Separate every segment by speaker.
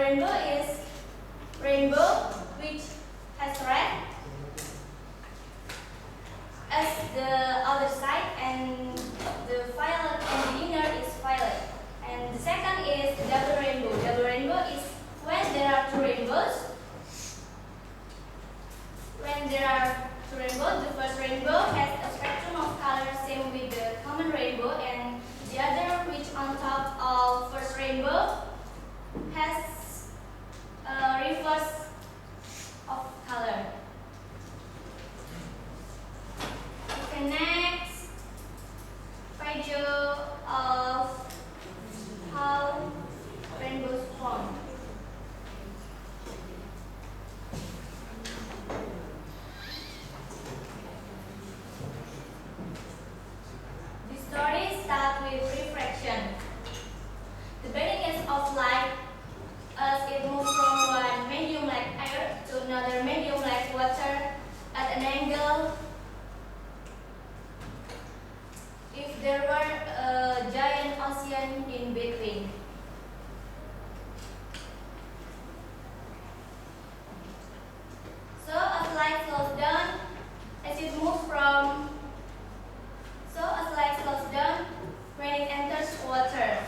Speaker 1: rainbow is rainbow, which has red as the outer side, and the violet and the inner is violet. And the second is the double rainbow. Double rainbow is when there are two rainbows. When there are two rainbows, the first rainbow has a spectrum of colors same with the common rainbow, and the other, which on top of first rainbow, has a reverse of color. Okay, next, video of how rainbows form. The story starts with refraction. The bending of light as it moves from one medium like air to another medium like water at an angle. If there were a giant ocean in between. So as light slows down, as it moves from, so as light slows down when it enters water.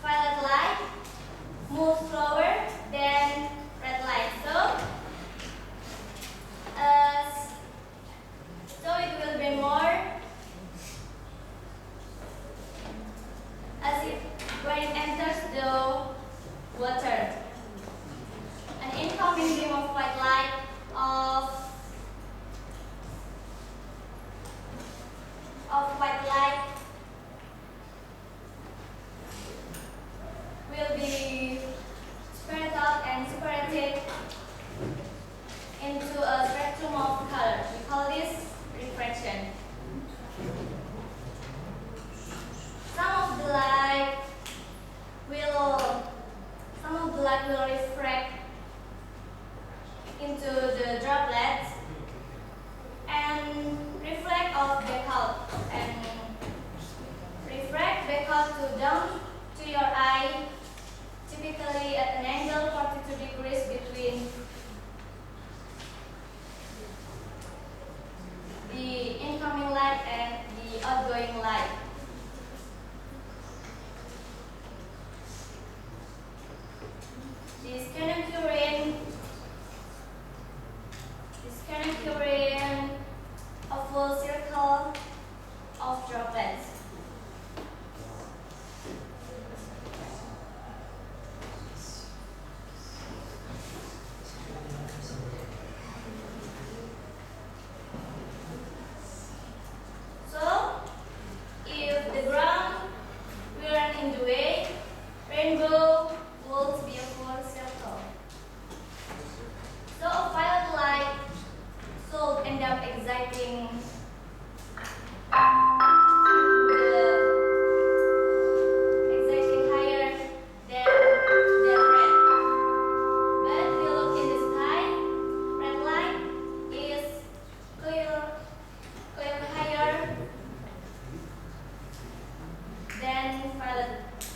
Speaker 1: Violet light moves slower than red light, so it will be more as it when it enters the water. An incoming beam of white light of white light will be spread out and separated into a spectrum of colors. We call this refraction. Some of the light will refract into the droplets and reflect off back out and refract back out to down to your eye, typically at an angle 42 degrees between the incoming light and the outgoing light. This can occur in a full circle of droplets. So, if the ground weren't in the way, rainbow would be a full circle. So a violet light should end up exciting higher than red. But if you look in the sky, red light is clearly higher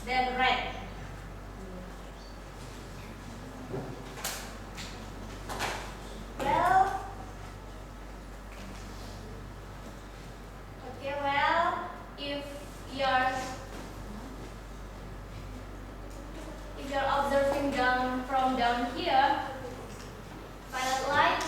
Speaker 1: than red. If you're observing from down here, violet light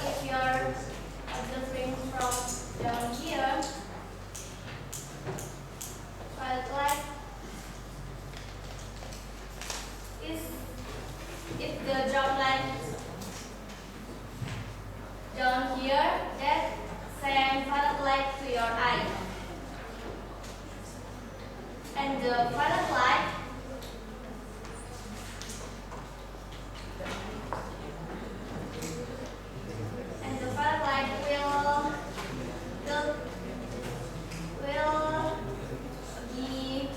Speaker 1: if you're observing from down here, violet light is if the droplet down here that send violet light to your eye, and the violet light will be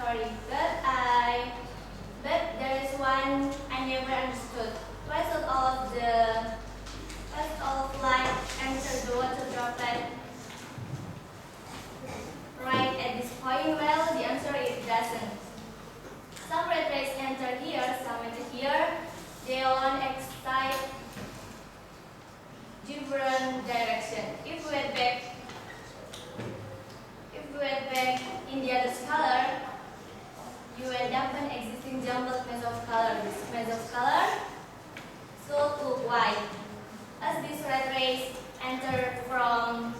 Speaker 1: sorry, but there is one I never understood. Why should all of light enter the water droplet right at this point? Well, the answer is it doesn't. Some red rays enter here, some enter here. They all excite different direction. If we went back in the other color, you end up an existing jumbled mass of color. This mass of color should look white, as these red rays enter from